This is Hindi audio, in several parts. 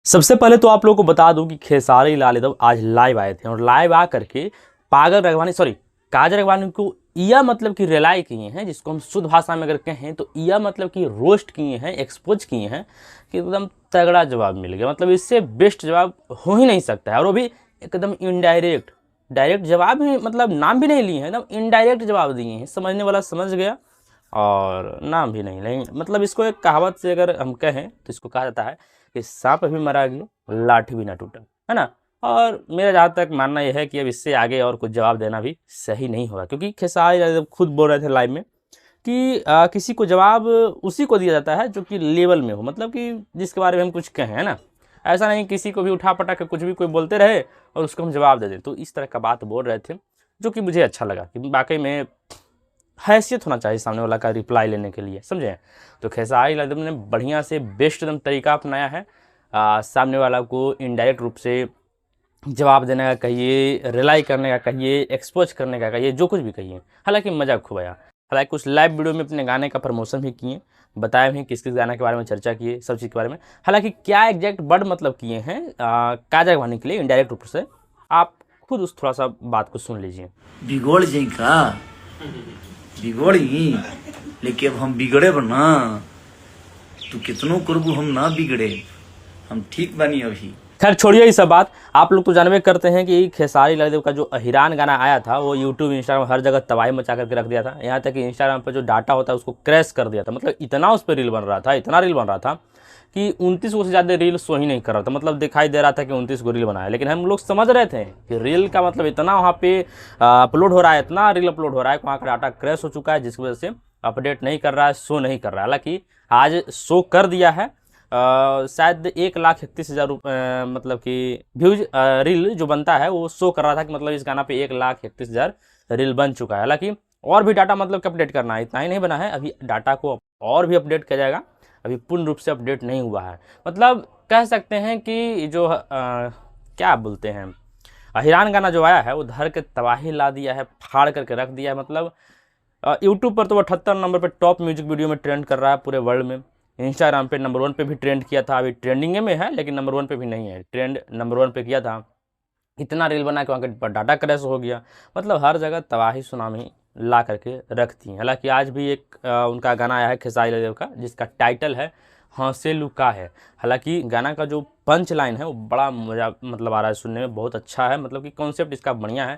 सबसे पहले तो आप लोगों को बता दूं कि खेसारी लाल यादव आज लाइव आए थे और लाइव आ करके काजल राघवानी को इया मतलब कि रिलाई किए हैं, जिसको हम शुद्ध भाषा में अगर कहें तो इया मतलब कि रोस्ट किए हैं, एक्सपोज किए हैं कि एकदम तगड़ा जवाब मिल गया। मतलब इससे बेस्ट जवाब हो ही नहीं सकता है। और वो भी एकदम इनडायरेक्ट, डायरेक्ट जवाब ही, मतलब नाम भी नहीं लिए हैं, एकदम इनडायरेक्ट जवाब दिए हैं। समझने वाला समझ गया और नाम भी नहीं लेंगे। मतलब इसको एक कहावत से अगर हम कहें तो इसको कहा जाता है कि सांप भी मरा गया, लाठी भी ना टूटा, है ना। और मेरा जहाँ तक मानना यह है कि अब इससे आगे और कुछ जवाब देना भी सही नहीं होगा, क्योंकि खेसारी यादव खुद बोल रहे थे लाइव में कि किसी को जवाब उसी को दिया जाता है जो कि लेवल में हो, मतलब कि जिसके बारे में हम कुछ कहें, है ना। ऐसा नहीं किसी को भी उठा पटा के कुछ भी कोई बोलते रहे और उसको हम जवाब दे दें। तो इस तरह का बात बोल रहे थे, जो कि मुझे अच्छा लगा कि वाकई में हैसियत होना चाहिए सामने वाला का रिप्लाई लेने के लिए, समझे। तो खेसारी यादव ने बढ़िया से बेस्ट एकदम तरीका अपनाया है सामने वाला को इनडायरेक्ट रूप से जवाब देने का कहिए, रिलाई करने का कहिए, एक्सपोज करने का कहिए, जो कुछ भी कहिए। हालांकि मजा खूब आया। हालांकि कुछ लाइव वीडियो में अपने गाने का प्रमोशन भी किए, बताए भी किस किस गाने के बारे में चर्चा किए, सब चीज़ के बारे में। हालांकि क्या एग्जैक्ट वर्ड मतलब किए हैं काजल राघवानी के लिए इनडायरेक्ट रूप से, आप खुद उस थोड़ा सा बात को सुन लीजिए। बिगड़ जाई का बिगड़ी, लेकिन अब हम बिगड़े बना तू कितनो करबू हम ना बिगड़े, हम ठीक बनी अभी। खैर छोड़िए ये सब बात। आप लोग तो जानबे करते हैं कि खेसारी यादव का जो अहिरान गाना आया था वो यूट्यूब, इंस्टाग्राम हर जगह तबाही मचा करके रख दिया था। यहाँ तक कि इंस्टाग्राम पर जो डाटा होता है उसको क्रैश कर दिया था। मतलब इतना उस पर रील बन रहा था, इतना रील बन रहा था कि 29 को से ज़्यादा रील शो ही नहीं कर रहा था। मतलब दिखाई दे रहा था कि 29 को रील बनाया, लेकिन हम लोग समझ रहे थे कि रील का मतलब इतना वहाँ पे अपलोड हो रहा है, इतना रील अपलोड हो रहा है कि वहाँ का डाटा क्रैश हो चुका है, जिसकी वजह से अपडेट नहीं कर रहा है, शो नहीं कर रहा है। हालांकि आज शो कर दिया है। शायद 1,31,000 मतलब कि व्यूज रील जो बनता है वो शो कर रहा था कि मतलब इस गाना पे 1,31,000 रील बन चुका है। हालांकि और भी डाटा मतलब कि अपडेट करना है, इतना ही नहीं बना है, अभी डाटा को और भी अपडेट किया जाएगा। अभी पूर्ण रूप से अपडेट नहीं हुआ है। मतलब कह सकते हैं कि जो क्या बोलते हैं, अहिरान गाना जो आया है वो धर के तबाही ला दिया है, फाड़ करके रख दिया है। मतलब यूट्यूब पर तो 78 नंबर पर टॉप म्यूजिक वीडियो में ट्रेंड कर रहा है पूरे वर्ल्ड में। इंस्टाग्राम पे नंबर 1 पे भी ट्रेंड किया था, अभी ट्रेंडिंग में है लेकिन नंबर 1 पे भी नहीं है, ट्रेंड नंबर 1 पे किया था। इतना रील बना के वहाँ के डाटा क्रैश हो गया। मतलब हर जगह तबाही सुनामी ला करके रखती हैं। हालांकि आज भी एक उनका गाना आया है खेसारी यादव का, जिसका टाइटल है हंसे लुका है। हालांकि गाना का जो पंच लाइन है वो बड़ा मजा मतलब आ रहा है सुनने में, बहुत अच्छा है। मतलब कि कॉन्सेप्ट इसका बढ़िया है।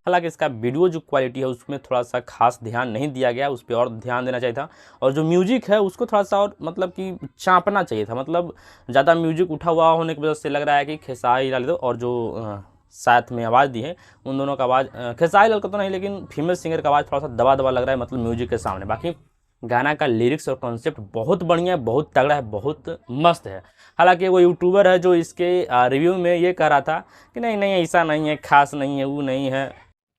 हालांकि इसका वीडियो जो क्वालिटी है उसमें थोड़ा सा खास ध्यान नहीं दिया गया, उस पर और ध्यान देना चाहिए था। और जो म्यूजिक है उसको थोड़ा सा और मतलब कि चाँपना चाहिए था। मतलब ज़्यादा म्यूजिक उठा हुआ होने की वजह से लग रहा है कि खेसारी लाल और जो साथ में आवाज़ दी है उन दोनों का आवाज़, खेसारी लाल का तो नहीं लेकिन फीमेल सिंगर का आवाज़ थोड़ा सा दबा दबा लग रहा है, मतलब म्यूजिक के सामने। बाकी गाना का लिरिक्स और कॉन्सेप्ट बहुत बढ़िया है, बहुत तगड़ा है, बहुत मस्त है। हालांकि वो यूट्यूबर है जो इसके रिव्यू में ये कह रहा था कि नहीं नहीं ऐसा नहीं है, खास नहीं है, वो नहीं है।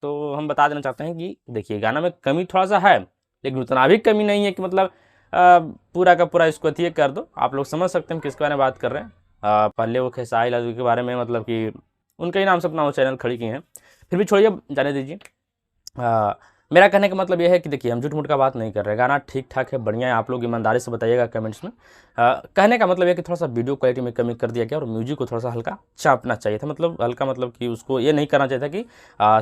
तो हम बता देना चाहते हैं कि देखिए गाना में कमी थोड़ा सा है, लेकिन उतना भी कमी नहीं है कि मतलब पूरा का पूरा इसको अथी कर दो। आप लोग समझ सकते हैं किसके बारे में बात कर रहे हैं। पहले वो खेसारी लाल के बारे में मतलब कि उनके ही नाम से अपना वो चैनल खड़ी किए हैं। फिर भी छोड़िए, जाने दीजिए। मेरा कहने का मतलब यह है कि देखिए हम झूठ मूठ का बात नहीं कर रहे, गाना ठीक ठाक है, बढ़िया है। आप लोग ईमानदारी से बताइएगा कमेंट्स में। कहने का मतलब यह कि थोड़ा सा वीडियो क्वालिटी में कमी कर दिया गया और म्यूजिक को थोड़ा सा हल्का चापना चाहिए था। मतलब हल्का मतलब कि उसको ये नहीं करना चाहिए था कि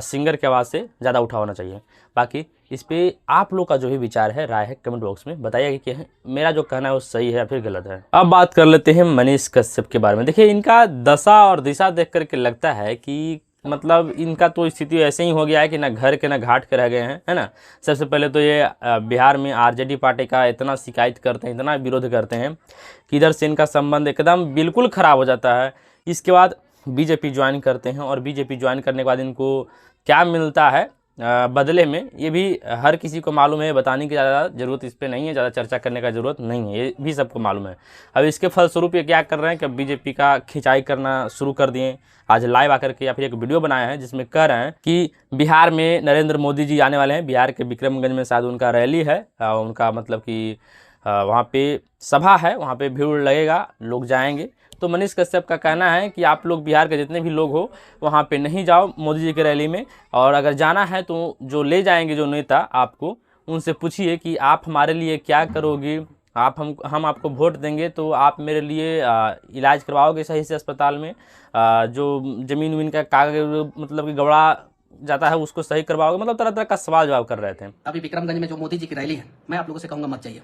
सिंगर की आवाज़ से ज़्यादा उठा होना चाहिए। बाकी इस पर आप लोग का जो भी विचार है, राय है, कमेंट बॉक्स में बताइएगा कि मेरा जो कहना है वो सही है या फिर गलत है। अब बात कर लेते हैं मनीष कश्यप के बारे में। देखिए इनका दशा और दिशा देख करके लगता है कि मतलब इनका तो स्थिति ऐसे ही हो गया है कि ना घर के ना घाट के रह गए हैं, है ना। सबसे पहले तो ये बिहार में आरजेडी पार्टी का इतना शिकायत करते हैं, इतना विरोध करते हैं कि इधर से इनका संबंध एकदम बिल्कुल ख़राब हो जाता है। इसके बाद बीजेपी ज्वाइन करते हैं और बीजेपी ज्वाइन करने के बाद इनको क्या मिलता है बदले में, ये भी हर किसी को मालूम है। बताने की ज़्यादा ज़रूरत इस पर नहीं है, ज़्यादा चर्चा करने का ज़रूरत नहीं है, ये भी सबको मालूम है। अब इसके फलस्वरूप ये क्या कर रहे हैं कि बीजेपी का खिंचाई करना शुरू कर दिए। आज लाइव आकर के या फिर एक वीडियो बनाया है जिसमें कह रहे हैं कि बिहार में नरेंद्र मोदी जी आने वाले हैं। बिहार के विक्रमगंज में शायद उनका रैली है, उनका मतलब कि वहाँ पे सभा है, वहाँ पे भीड़ लगेगा, लोग जाएंगे। तो मनीष कश्यप का कहना है कि आप लोग बिहार के जितने भी लोग हो वहाँ पे नहीं जाओ मोदी जी के रैली में, और अगर जाना है तो जो ले जाएंगे जो नेता आपको, उनसे पूछिए कि आप हमारे लिए क्या करोगी, हम आपको वोट देंगे तो आप मेरे लिए इलाज करवाओगे सही से अस्पताल में, जो ज़मीन उमीन का कागज मतलब कि गड़बड़ा जाता है उसको सही करवाओगे, मतलब तरह तरह का सवाल जवाब कर रहे थे। अभी विक्रमगंज में जो मोदी जी की रैली है, मैं आप लोगों से कहूँगा मत जाइए,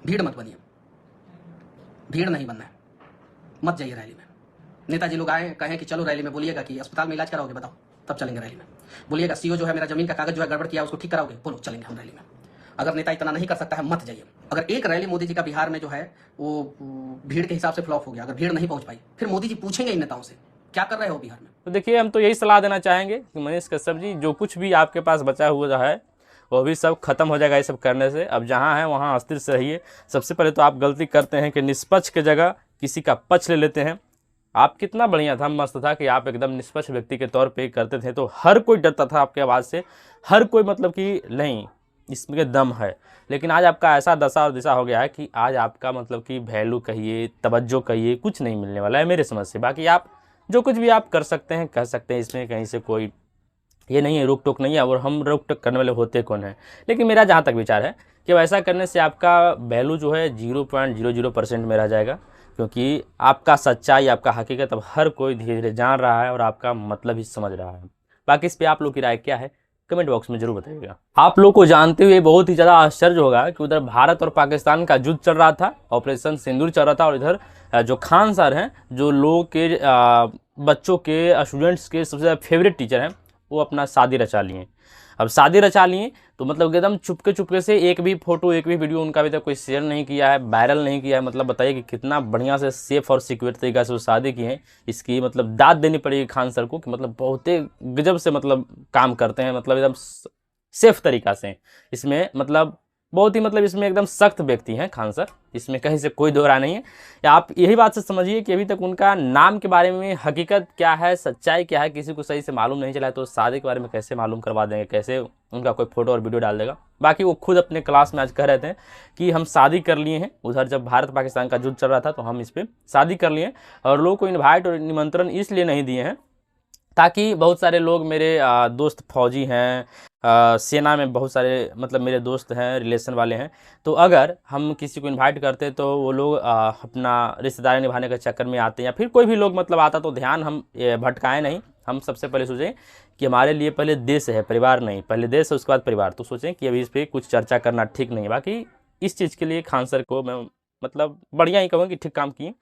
भीड़ मत बनिए, भीड़ नहीं बनना है, मत जाइए रैली में। नेताजी लोग आए कहें कि चलो रैली में, बोलिएगा कि अस्पताल में इलाज कराओगे, बताओ, तब चलेंगे रैली में। बोलिएगा सीओ जो है मेरा जमीन का कागज जो है गड़बड़ किया उसको ठीक कराओगे, बोलो, चलेंगे हम रैली में। अगर नेता इतना नहीं कर सकता है मत जाइए। अगर एक रैली मोदी जी का बिहार में जो है वो भीड़ के हिसाब से फ्लॉप हो गया, अगर भीड़ नहीं पहुंच पाई, फिर मोदी जी पूछेंगे इन नेताओं से क्या कर रहे हो बिहार में। तो देखिए, हम तो यही सलाह देना चाहेंगे कि मनीष कश्यप जी, जो कुछ भी आपके पास बचा हुआ है वो भी सब खत्म हो जाएगा ये सब करने से। अब जहाँ है वहाँ अस्थिर से रहिए। सबसे पहले तो आप गलती करते हैं कि निष्पक्ष की जगह किसी का पक्ष ले लेते हैं। आप कितना बढ़िया था, मस्त था कि आप एकदम निष्पक्ष व्यक्ति के तौर पे करते थे, तो हर कोई डरता था आपके आवाज़ से, हर कोई मतलब कि नहीं इसमें दम है। लेकिन आज आपका ऐसा दशा और दिशा हो गया है कि आज आपका मतलब कि वैल्यू कहिए, तवज्जो कहिए, कुछ नहीं मिलने वाला है मेरे समझ से। बाकी आप जो कुछ भी आप कर सकते हैं कह सकते हैं, इसमें कहीं से कोई ये नहीं है, रोक टोक नहीं है, और हम रोक टोक करने वाले होते कौन है। लेकिन मेरा जहाँ तक विचार है कि वैसा करने से आपका वैल्यू जो है 0.00% में रह जाएगा, क्योंकि आपका सच्चाई, आपका हकीकत अब हर कोई धीरे धीरे जान रहा है और आपका मतलब ही समझ रहा है। बाकी इस पर आप लोग की राय क्या है कमेंट बॉक्स में जरूर बताइएगा। आप लोग को जानते हुए बहुत ही ज़्यादा आश्चर्य होगा कि उधर भारत और पाकिस्तान का युद्ध चल रहा था, ऑपरेशन सिंदूर चल रहा था, और इधर जो खान सर हैं, जो लोग के बच्चों के स्टूडेंट्स के सबसे ज़्यादा फेवरेट टीचर हैं, वो अपना शादी रचा लिए। अब शादी रचा लिए तो मतलब एकदम चुपके से एक भी फोटो, एक भी वीडियो उनका अभी तक कोई शेयर नहीं किया है, वायरल नहीं किया है। मतलब बताइए कि कितना बढ़िया से सेफ और सिक्योर तरीका से वो शादी की है। इसकी मतलब दाद देनी पड़ेगी खान सर को कि मतलब बहुत गजब से मतलब काम करते हैं, मतलब एकदम सेफ तरीका से। इसमें मतलब बहुत ही मतलब इसमें एकदम सख्त व्यक्ति हैं खान सर, इसमें कहीं से कोई दो राय नहीं है। या आप यही बात से समझिए कि अभी तक उनका नाम के बारे में हकीकत क्या है, सच्चाई क्या है, किसी को सही से मालूम नहीं चला है, तो शादी के बारे में कैसे मालूम करवा देंगे, कैसे उनका कोई फोटो और वीडियो डाल देगा। बाकी वो खुद अपने क्लास में आज कह रहे थे कि हम शादी कर लिए हैं, उधर जब भारत पाकिस्तान का युद्ध चल रहा था तो हम इस पर शादी कर लिए, और लोगों को इन्वाइट और निमंत्रण इसलिए नहीं दिए हैं ताकि बहुत सारे लोग मेरे दोस्त फौजी हैं, सेना में बहुत सारे मतलब मेरे दोस्त हैं, रिलेशन वाले हैं, तो अगर हम किसी को इनवाइट करते तो वो लोग अपना रिश्तेदारी निभाने के चक्कर में आते हैं, या फिर कोई भी लोग मतलब आता तो ध्यान हम भटकाएं नहीं। हम सबसे पहले सोचें कि हमारे लिए पहले देश है, परिवार नहीं, पहले देश है उसके बाद परिवार। तो सोचें कि अभी इस पर कुछ चर्चा करना ठीक नहीं है। बाकी इस चीज़ के लिए खान सर को मैं मतलब बढ़िया ही कहूँ कि ठीक काम किए,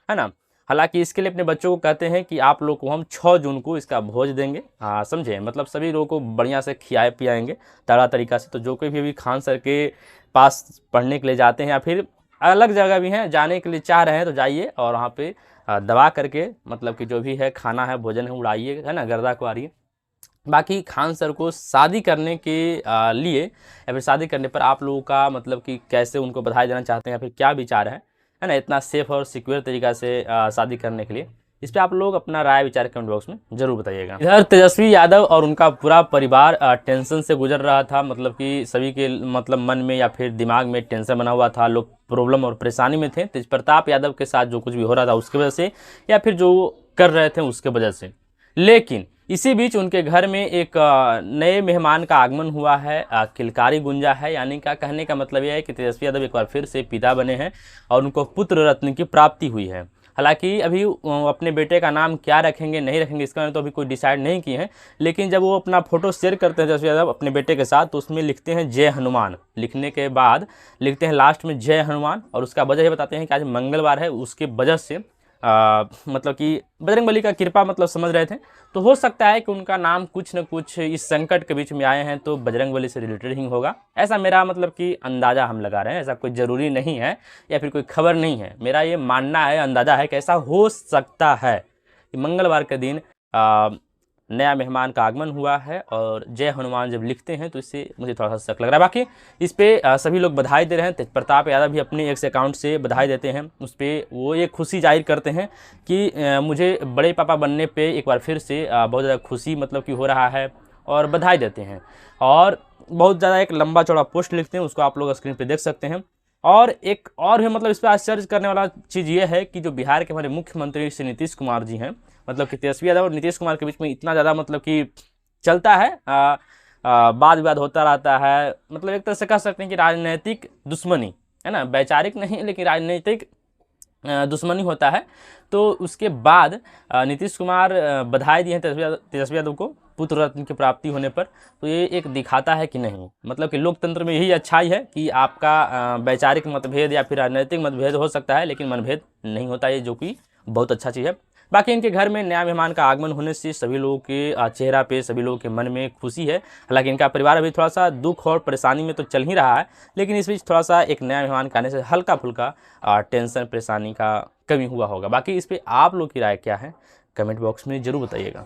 है ना। हालांकि इसके लिए अपने बच्चों को कहते हैं कि आप लोग को हम 6 जून को इसका भोज देंगे, हाँ समझे, मतलब सभी लोगों को बढ़िया से खिलाए पिलाएंगे तड़ा तरीका से। तो जो कोई भी खान सर के पास पढ़ने के लिए जाते हैं या फिर अलग जगह भी हैं जाने के लिए चाह रहे हैं तो जाइए, और वहाँ पे दबा करके मतलब कि जो भी है खाना है, भोजन है, उड़ाइए, है ना, गर्दा को आरिए। बाकी खान सर को शादी करने के लिए या फिर शादी करने पर आप लोगों का मतलब कि कैसे उनको बधाई देना चाहते हैं या फिर क्या विचार है ना, इतना सेफ और सिक्योर तरीका से शादी करने के लिए, इस पर आप लोग अपना राय विचार कमेंट बॉक्स में जरूर बताइएगा। इधर तेजस्वी यादव और उनका पूरा परिवार टेंशन से गुजर रहा था, मतलब कि सभी के मतलब मन में या फिर दिमाग में टेंशन बना हुआ था, लोग प्रॉब्लम और परेशानी में थे तेज प्रताप यादव के साथ जो कुछ भी हो रहा था उसकी वजह से, या फिर जो कर रहे थे उसके वजह से। लेकिन इसी बीच उनके घर में एक नए मेहमान का आगमन हुआ है, किलकारी गुंजा है, यानी का कहने का मतलब यह है कि तेजस्वी यादव एक बार फिर से पिता बने हैं और उनको पुत्र रत्न की प्राप्ति हुई है। हालांकि अभी अपने बेटे का नाम क्या रखेंगे नहीं रखेंगे इसका तो अभी कोई डिसाइड नहीं किए हैं, लेकिन जब वो अपना फोटो शेयर करते हैं तेजस्वी यादव अपने बेटे के साथ तो उसमें लिखते हैं जय हनुमान, लिखने के बाद लिखते हैं लास्ट में जय हनुमान, और उसका वजह ये बताते हैं कि आज मंगलवार है, उसके वजह से मतलब कि बजरंगबली का कृपा मतलब समझ रहे थे। तो हो सकता है कि उनका नाम कुछ न कुछ इस संकट के बीच में आए हैं तो बजरंगबली से रिलेटेड ही होगा, ऐसा मेरा मतलब कि अंदाज़ा हम लगा रहे हैं। ऐसा कोई ज़रूरी नहीं है या फिर कोई खबर नहीं है, मेरा ये मानना है, अंदाज़ा है कि ऐसा हो सकता है कि मंगलवार के दिन नया मेहमान का आगमन हुआ है और जय हनुमान जब लिखते हैं तो इससे मुझे थोड़ा सा शक लग रहा है। बाकी इस पर सभी लोग बधाई दे रहे हैं, तेज प्रताप यादव भी अपने एक्स अकाउंट से बधाई देते हैं, उस पर वो ये खुशी जाहिर करते हैं कि मुझे बड़े पापा बनने पे एक बार फिर से बहुत ज़्यादा खुशी मतलब कि हो रहा है, और बधाई देते हैं। और बहुत ज़्यादा एक लंबा चौड़ा पोस्ट लिखते हैं, उसको आप लोग स्क्रीन पर देख सकते हैं। और एक और है मतलब इस पर आश्चर्य करने वाला चीज़ ये है कि जो बिहार के हमारे मुख्यमंत्री श्री नीतीश कुमार जी हैं, मतलब कि तेजस्वी यादव और नीतीश कुमार के बीच में इतना ज़्यादा मतलब कि चलता है, वाद विवाद होता रहता है, मतलब एक तरह से कह सकते हैं कि राजनीतिक दुश्मनी है ना, वैचारिक नहीं लेकिन राजनीतिक दुश्मनी होता है। तो उसके बाद नीतीश कुमार बधाई दिए हैं तेजस्वी यादव को पुत्र रत्न की प्राप्ति होने पर। तो ये एक दिखाता है कि नहीं, मतलब कि लोकतंत्र में यही अच्छाई है कि आपका वैचारिक मतभेद या फिर राजनीतिक मतभेद हो सकता है लेकिन मनभेद नहीं होता है, जो कि बहुत अच्छा चीज़ है। बाकी इनके घर में नया मेहमान का आगमन होने से सभी लोगों के चेहरा पे, सभी लोगों के मन में खुशी है। हालांकि इनका परिवार अभी थोड़ा सा दुख और परेशानी में तो चल ही रहा है, लेकिन इस बीच थोड़ा सा एक नया मेहमान का आने से हल्का फुल्का टेंशन परेशानी का कमी हुआ होगा। बाकी इस पर आप लोग की राय क्या है, कमेंट बॉक्स में ज़रूर बताइएगा।